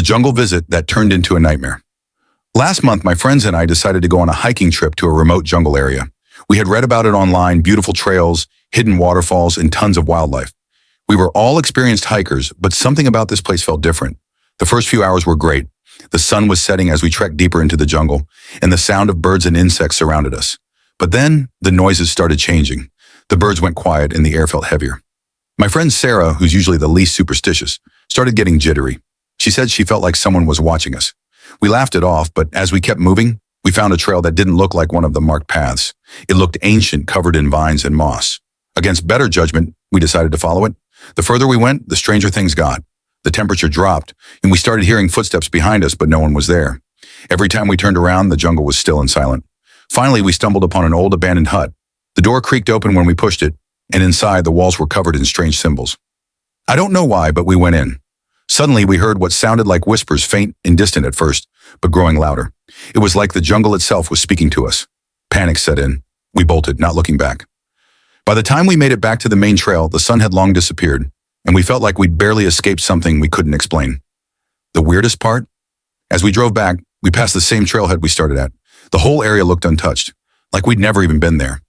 jungle visit that turned into a nightmare. Last month, my friends and I decided to go on a hiking trip to a remote jungle area. We had read about it online, beautiful trails, hidden waterfalls, and tons of wildlife. We were all experienced hikers, but something about this place felt different. The first few hours were great. The sun was setting as we trekked deeper into the jungle, and the sound of birds and insects surrounded us. But then, the noises started changing. The birds went quiet and the air felt heavier. My friend Sarah, who's usually the least superstitious, started getting jittery. She said she felt like someone was watching us. We laughed it off, but as we kept moving, we found a trail that didn't look like one of the marked paths. It looked ancient, covered in vines and moss. Against better judgment, we decided to follow it. The further we went, the stranger things got. The temperature dropped, and we started hearing footsteps behind us, but no one was there. Every time we turned around, the jungle was still and silent. Finally, we stumbled upon an old abandoned hut. The door creaked open when we pushed it, and inside the walls were covered in strange symbols. I don't know why, but we went in. Suddenly, we heard what sounded like whispers, faint and distant at first, but growing louder. It was like the jungle itself was speaking to us. Panic set in. We bolted, not looking back. By the time we made it back to the main trail, the sun had long disappeared, and we felt like we'd barely escaped something we couldn't explain. The weirdest part? As we drove back, we passed the same trailhead we started at. The whole area looked untouched, like we'd never even been there.